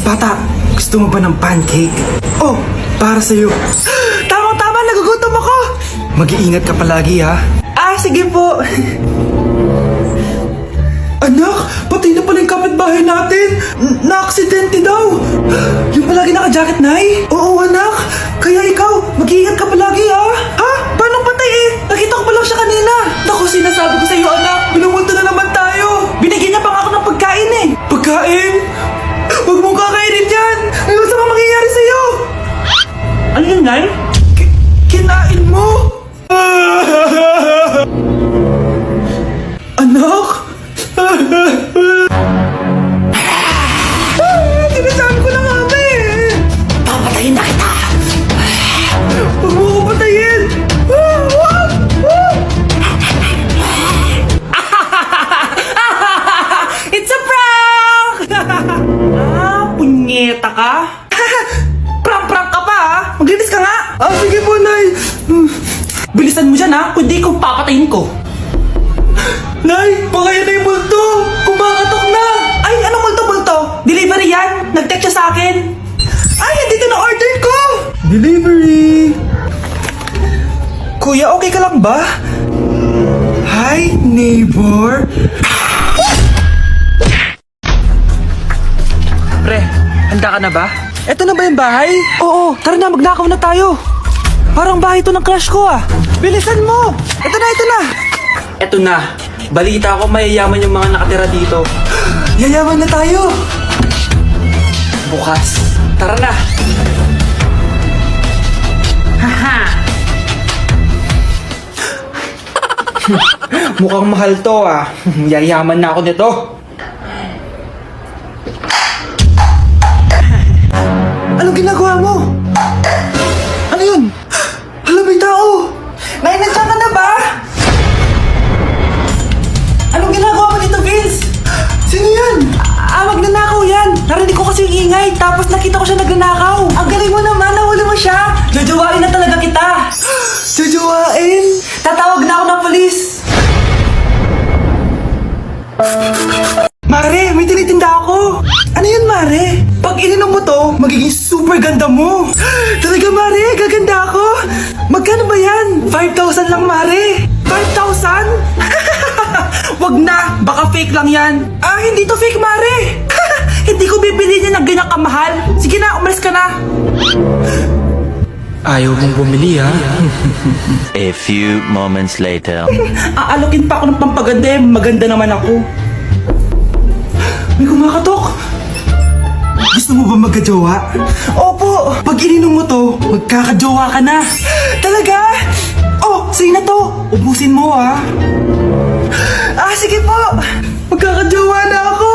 Bata, gusto mo ba ng pancake? Oh, para sa'yo. Tama-tama, nagugutom ako! Mag-iingat ka palagi, ha? Sige po. Anak, patay na pala yung kapitbahay natin. Na-aksidente daw. Yung palagi naka-jacket, Nay? Oo, anak. Kaya ikaw, mag-iingat ka palagi, ha? Ha? Paano patay eh? Nakita ko pa lang siya kanina. Naku, sinasabi ko sa'yo, anak. Binumulto na naman tayo. Binigyan niya pa nga ako ng pagkain eh. Pagkain? Huwag mong kakainin yan. Ano sa mga mangyayari sa'yo? Ano yun, Nay? Kinain mo? Anak? Sinasabi ko na nga ba eh. Papatayin na kita. Huwag mo ko patayin. It's a prank! Punyeta ka? Prank-prank ka pa ha? Maglinis ka nga. Sige po, Nay. Bilisan mo dyan ha, kundi ko papatayin ko. Nay, pakaya na yung multo! Kumakatok na! Ay, anong multo-multo? Delivery yan! Nag-text siya sa akin! Ay, andito na order ko! Delivery! Kuya, okay ka lang ba? Hi, neighbor! Pre, handa ka na ba? Eto na ba yung bahay? Oo, tara na, magnakaw na tayo! Parang bahay to ng crush ko ah! Bilisan mo! Eto na, eto na! Eto na! Balita ko mayayaman yung mga nakatira dito. Yayaman na tayo! Bukas. Tara na! Haha! Mukhang mahal to ah. Yayaman na ako nito. Anong ginagawa mo? Ano yun? Hala, may tao! Nay, nandiyan ka na ba? Anong ginagawa mo dito, Vince? Sino yan? Magnanakaw yan. Narinig ko kasi yung ingay, tapos nakita ko siya nagnanakaw. Ang galing mo naman, nahuli mo siya. Jojowain na talaga kita. Jojowain? Tatawag na ako ng polis. Mare, may tinitinda ako. Ano yun, Mare? Pag ininom mo to, magiging super ganda mo. Talaga, Mare, gaganda ako. Magkano ba yan? 5,000 lang, Mare. 5,000? Wag na, baka fake lang yan. Hindi to fake, Mare. Hindi ko bibili niya ng ganyang kamahal. Sige na, umalis ka na. Ayaw mong bumili, ha? A few moments later. Aalokin pa ako ng pampaganda eh. Maganda naman ako. May kumakatok. Gusto mo ba magkajowa? Opo! Pag ininom mo to, magkakajowa ka na. Talaga? Oh, sa'yo na to. Ubusin mo, ha? Sige po. Magkakajowa na ako.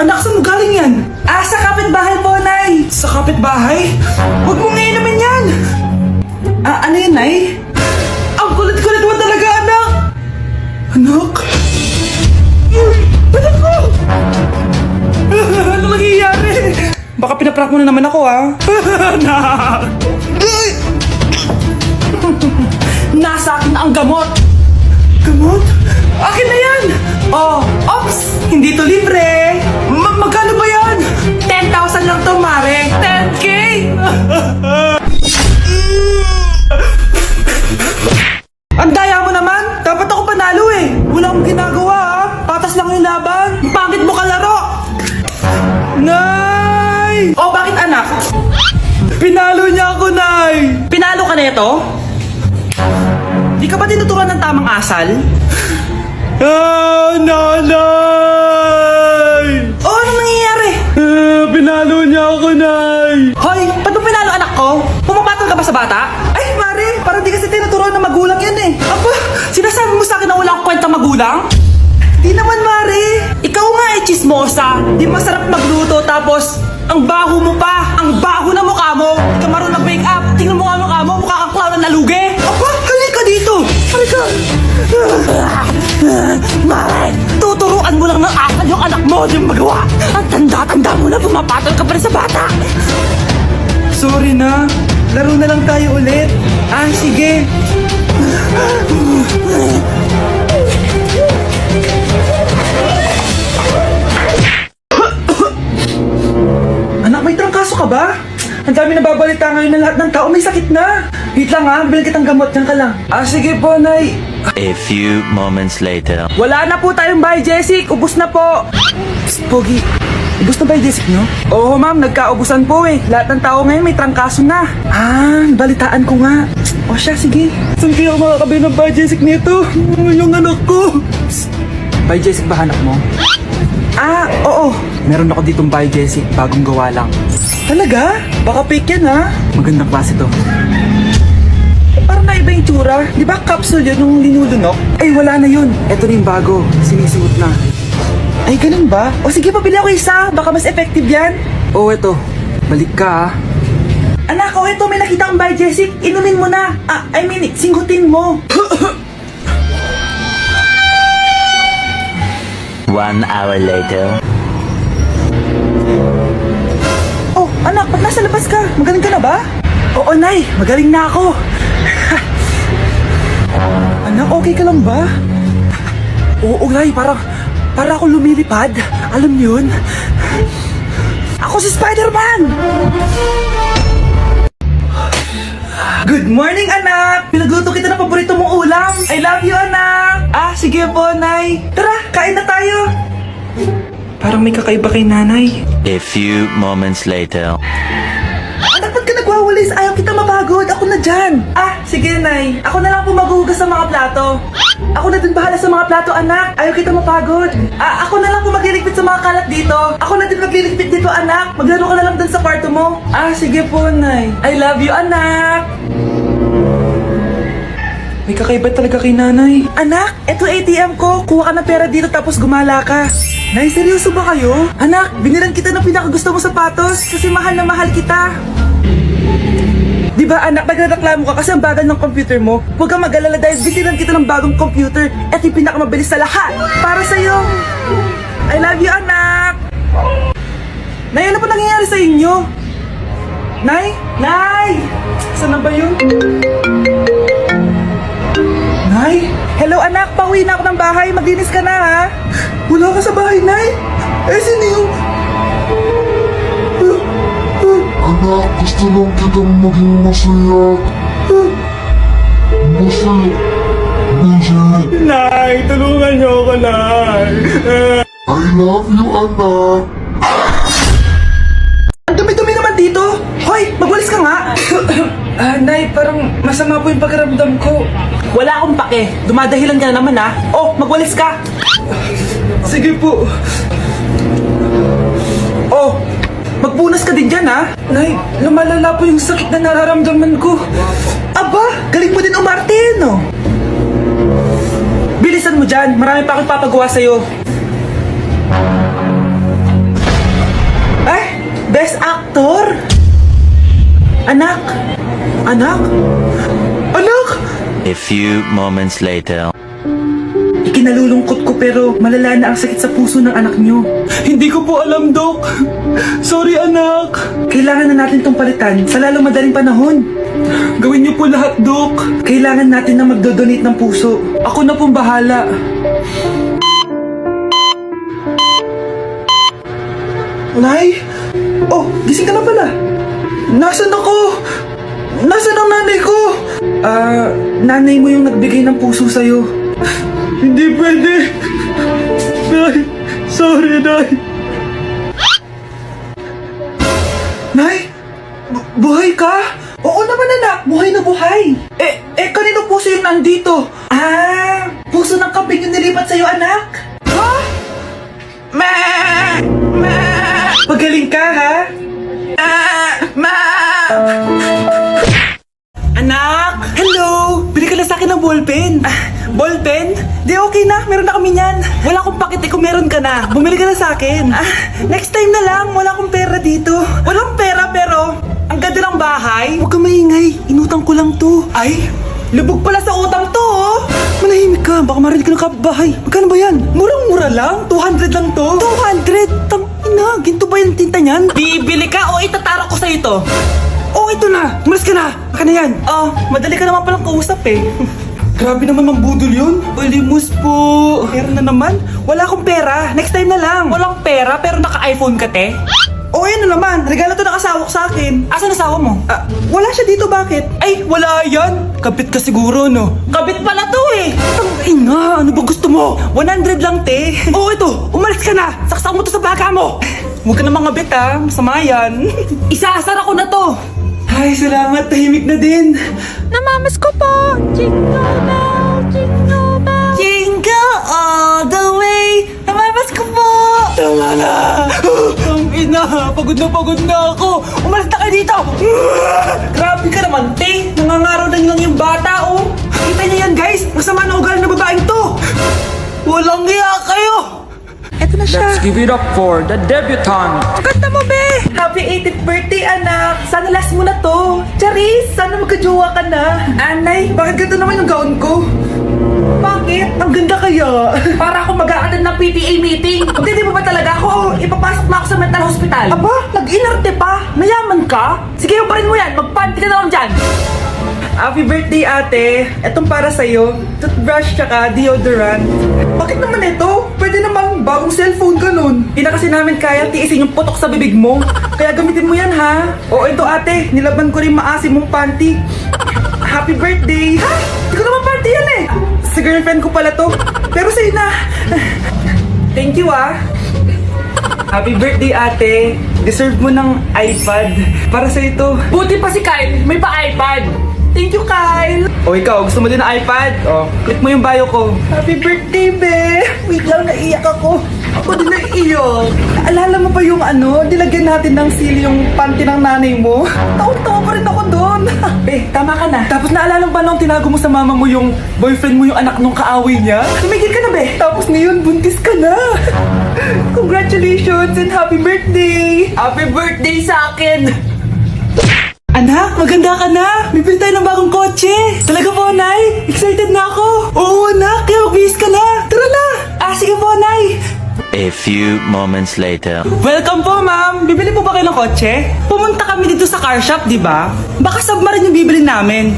Anak, saan mo galing yan? Sa kapitbahay po, Nay. Sa kapitbahay? Huwag mo ngayon naman yan. Ano yan, Nay? Ang kulit-kulit mo talaga, anak. Anak? Anak ko! Ano nangyayari? Baka pinaprank mo na naman ako, ha? Anak! Nasa akin na ang gamot. Gamot? Akin na yan! Ops! Hindi to libre! Magkano ba yan? 10,000 lang to, Mare! 10K! Ang daya mo naman! Dapat ako panalo eh! Wala akong ginagawa ha! Patas lang yung laban! Bakit mo kalaro? Nay! Bakit anak? Pinalo niya ako, Nay! Pinalo ka na ito? Di ka ba tinuturuan ng tamang asal? Nanay! Anong nangyayari? Pinalo niya ako, Nay! Hoy, ba't mo pinalo anak ko? Pumapatol ka ba sa bata? Ay, Mare, parang di kasi tinuturuan ng magulang yan eh. Sinasabi mo sa akin na wala akong kwentang magulang? Di naman, Mare. Ikaw nga eh, chismosa. Di masarap magluto tapos ang baho mo pa. Ang baho na mukha mo. Di ka marunong mag-wake up. Tingnan mo nga mukha mo. Mukha kang clown na nalugi. Halika dito. Halika. Mare, tuturuan mo lang ng asal yung anak mo. Di magawa. Ang tanda-tanda mo na pumapatol ka pa rin sa bata. Sorry na. Laro na lang tayo ulit. Sige. may trangkaso ka ba? Ang dami nababalita ngayon na lahat ng tao may sakit na. Wait lang ha, bilang kitang gamot, dyan ka lang. Sige po, Nay. A few moments later. Wala na po tayong Bay Jessic, ubus na po. Psst, Pogi, ubus na Bay Jessic nyo? Oo ma'am, nagkaubusan po eh. Lahat ng tao ngayon may trangkaso na. Balitaan ko nga. O siya, sige. Saan kaya ako makakabili ng Bay Jessic nito? Yung anak ko. Psst, Bay Jessic ba hanap mo? Oo. Meron ako ditong Bay Jessic, bagong gawa lang. Talaga? Baka fake yan ha? Magandang klase to. Parang naiba yung tsura. Di ba capsule yun nung linulunok? Ay, wala na yun. Eto na yung bago. Sinisuot na. Ay, ganun ba? O sige, pabili ako isa. Baka mas effective yan. Eto. Balik ka ha. Anak, eto. May nakita akong Bay Jessic. Inumin mo na. Singhutin mo. 1 hour later. Oh, anak, ba't nasa labas ka? Magaling ka na ba? Oo, Nay. Magaling na ako. Anak, okay ka lang ba? Oo, Nay. Para ako lumilipad. Alam niyo yun? Ako si Spider-Man! Good morning, anak! Pinagluto kita ng paborito mong ulam. I love you, anak! Sige po, Nay. Tara, kain na tayo. Parang may kakaiba kay nanay. A few moments later. Anak, ba't ka nagwawalis? Ayaw kita mapagod. Ako na dyan. Sige, Nay. Ako na lang po maghuhugas sa mga plato. Ako na din bahala sa mga plato, anak. Ayaw kita mapagod. Ako na lang po magliligpit sa mga kalat dito. Ako na din magliligpit dito, anak. Maglaro ka na lang dun sa kwarto mo. Sige po, Nay. I love you, anak. May kakaiba talaga kay nanay. Anak, eto ATM ko. Kuha ka ng pera dito tapos gumala ka. Nay, seryoso ba kayo? Anak, binilan kita ng pinakagusto mo sapatos kasi mahal na mahal kita. Di ba anak, nagreklamo ka kasi ang bagal ng computer mo? Huwag kang mag-alala dahil binilan kita ng bagong computer at yung pinakamabilis sa lahat. Para sa'yo. I love you, anak. Nay, ano pa nangyayari sa inyo? Nay? Nay! Saan na ba yun? Nay? Hello anak, pauwi na ako ng bahay. Maglinis ka na ha. Wala ka sa bahay, Nay? Sino yung... Anak, gusto lang kitang maging masaya. Masaya. Nay, tulungan niyo ako, Nay. I love you, anak. Ang dumi-dumi naman dito. Hoy, magwalis ka nga. Nay, parang masama po yung pakiramdam ko. Wala akong pake. Dumadahilan ka na naman ha. Magwalis ka. Sige po. Magpunas ka din dyan ha. Nay, lumalala po yung sakit na nararamdaman ko. Aba, galing mo din umarte no? Bilisan mo dyan. Marami pa akong papagawa sa'yo. Best actor? Anak? Anak? Anak? A few moments later. Ikinalulungkot ko pero malala na ang sakit sa puso ng anak nyo. Hindi ko po alam, Dok. Sorry, anak. Kailangan na natin tong palitan sa lalong madaling panahon. Gawin niyo po lahat, Dok. Kailangan natin na magdodonate ng puso. Ako na pong bahala. Nay? Gising ka na pala. Nasaan ako? Nasaan ang nanay ko? Nanay mo yung nagbigay ng puso sa'yo. Hindi pwede. Nay, sorry, Nay. Nay? Buhay ka? Oo naman, anak. Buhay na buhay. Kanino puso yung nandito? Puso ng kambing yung nilipat sa'yo, anak. Ha? Pagaling ka, ha? Anak! Hello! Bili ka na sa akin ng ballpen. Ballpen? Di okay na, meron na kami niyan. Wala akong pakete kung meron ka na. Bumili ka na sa akin. Next time na lang, wala akong pera dito. Walang pera pero ang ganda ng bahay. Huwag kang maingay, inutang ko lang to. Ay, lubog pala sa utang to, oh. Manahimik ka, baka marinig ka ng kapitbahay. Magkano ba yan? Murang-mura lang, 200 lang to. 200? Tangina, ginto ba yung tinta niyan? Bibili ka o itatara ko sa ito? Ito na! Umalis ka na! Baka na yan! Madali ka naman palang kausap eh. Grabe naman mang budol yun. Limus po. Pera na naman. Wala akong pera. Next time na lang. Walang pera pero naka-iPhone ka, te? Oh, yan na naman. Regalo to ng asawa ko sa akin. Asan asawa mo? Wala siya dito, bakit? Ay, wala yan. Kabit ka siguro, no? Kabit pala to eh. Ina, ano ba gusto mo? 100 lang, te. Oh, ito. Umalis ka na. Saksak mo to sa baka mo. Huwag ka na mga bit, ha. Masama yan. Isaasara ko na to. Ay, salamat. Tahimik na din. Namamas ko po! Jingle bell, jingle bell. Jingle all the way. Namamas ko po. Tama na. Ang ina, pagod na ako. Umalis na kayo dito. Grabe ka naman, te. Nangangaraw na lang yung bata, oh. Kita niyo yan, guys. Masama na ugali na babaeng to. Walang iya kayo. Eto na siya. Let's give it up for the debutante. Ganda mo, be! Happy 18th birthday, anak! Sana last mo na to. Charis, sana magkajowa ka na. Anay, bakit ganda naman yung gown ko? Bakit? Ang ganda kaya. Para ako mag-a-attend ng PTA meeting. Hindi mo ba talaga ako? Ipapasok na ako sa mental hospital. Aba, nag-inarte pa. Mayaman ka? Sige, yung pa rin mo yan. Magpanty ka na lang dyan. Happy birthday, ate. Etong para sa'yo. Toothbrush tsaka deodorant. Bakit naman ito? Pwede namang bagong cellphone ka nun. Hindi na kasi namin kaya tiisin yung putok sa bibig mo. Kaya gamitin mo yan, ha? O, ito ate. Nilaban ko rin maasim mong panty. Happy birthday! Ha? Hindi ko naman party yan eh. Sa girlfriend ko pala to. Pero sa'yo na. Thank you, ah. Happy birthday, ate. Deserve mo ng iPad. Para sa'yo to. Buti pa si Kyle, may pa-iPad. Thank you, Kyle! O ikaw, gusto mo din ng iPad? O, click mo yung bio ko. Happy birthday, be! Wait lang, naiyak ako. Ako din naiiyak. Alala mo ba yung nilagyan natin ng sili yung panty ng nanay mo? Taon-taon pa rin ako doon. Be, tama ka na. Tapos naalala mo ba nung tinago mo sa mama mo yung boyfriend mo yung anak nung kaaway niya? Tumigil ka na, be! Tapos ngayon, buntis ka na! Congratulations and happy birthday! Happy birthday sa akin! Anak, maganda ka na! Bibili tayo ng bagong kotse! Talaga po, Nay? Excited na ako! Oo, anak! Kaya magbihis ka na! Tara na! Sige po, Nay! A few moments later. Welcome po, ma'am! Bibili po ba kayo ng kotse? Pumunta kami dito sa car shop, di ba? Baka submarine yung bibili namin.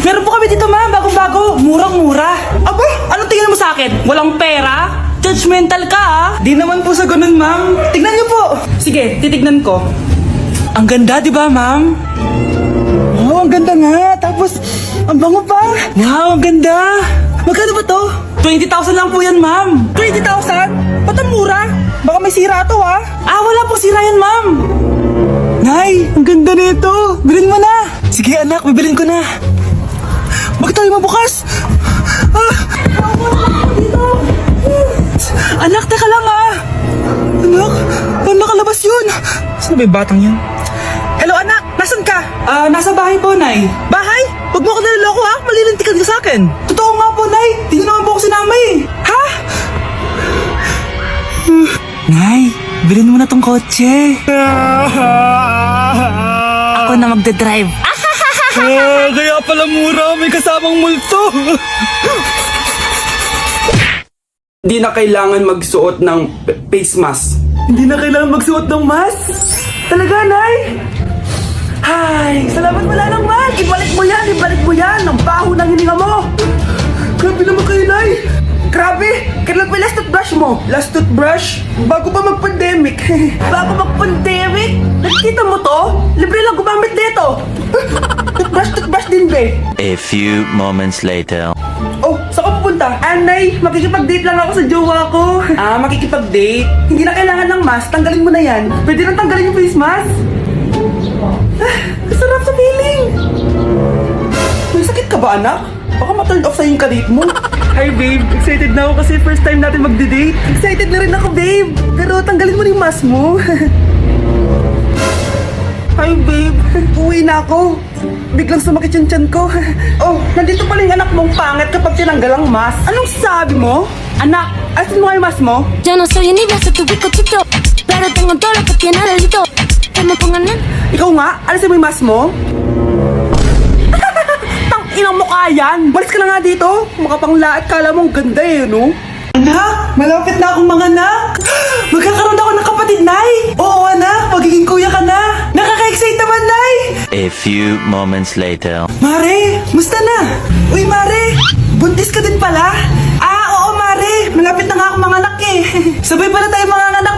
Meron po kami dito, ma'am! Bagong-bago! Murang-mura! Aba! Anong tingin mo sa akin? Walang pera? Judgmental ka, ah! Di naman po sa ganun, ma'am. Tignan niyo po! Sige, titignan ko. Ang ganda, di ba, ma'am? Oh, ang ganda nga. Tapos, ang bango pa. Wow, ang ganda. Magkano ba to? 20,000 lang po yan, ma'am. 20,000? Ba't ang mura? Baka may sira to, ha? Wala pong sira yan, ma'am. Nay, ang ganda nito. Bilhin mo na. Sige, anak, bibilin ko na. Bakit tayo mabukas? Anak, teka lang, Anak, paano nakalabas yun? Saan ba yung batang yun? Hello, anak! Nasaan ka? Nasa bahay po, Nay. Bahay? Huwag mo ako naliloko, ha? Malilintikan ka sa akin. Totoo nga po, Nay. Hindi naman po ako sinama, eh. Ha? Nay, bilhin mo na tong kotse. Ako na magdadrive. Kaya pala mura. May kasamang multo. Hindi na kailangan magsuot ng face mask. Hindi na kailangan magsuot ng mask. Talaga, Nay? Ay, salamat wala ng mask. Ibalik mo yan. Ang baho ng hininga mo. Grabe naman kayo, Nay. Grabe. Kailan pa last toothbrush mo? Last toothbrush? Bago pa mag-pandemic. Bago mag-pandemic? Nakikita mo to? Libre lang gumamit dito. Toothbrush din, be. A few moments later. Oh, saan ka pupunta? Anay, makikipag-date lang ako sa jowa ko. Makikipag-date? Hindi na kailangan ng mask, tanggalin mo na yan. Pwede nang tanggalin yung face mask? Sarap sa feeling. May sakit ka ba, anak? Baka ma-turn off sa'yo yung kadate mo. Hi, babe. Excited na ako kasi first time natin mag-date. Excited na rin ako, babe. Pero tanggalin mo na yung mask mo. Hi, babe. Uwi na ako. Biglang sumakit yung tiyan ko. Oh, nandito pala yung anak mong pangit kapag tinanggal ang mask. Anong sabi mo? Anak, asin mo nga yung mask mo? Ya no soy envidia, tu pico tuto, pero tengo todo lo que tiene delito. Que me pongan en Ikaw nga, alisin mo yung mask mo? Tang inang mukha yan! Balis ka na nga dito! Makapanglaat, kala mong ganda eh, no? Anak, malapit na akong mga anak! Magkakaroon ako ng kapatid, Nay! Oo, anak, magiging kuya ka na! Nakaka-excite naman, Nay! A few moments later. Mare, musta na? Uy, Mare, buntis ka din pala? Oo, Mare, malapit na nga akong mga anak eh. Sabay pala tayo mga anak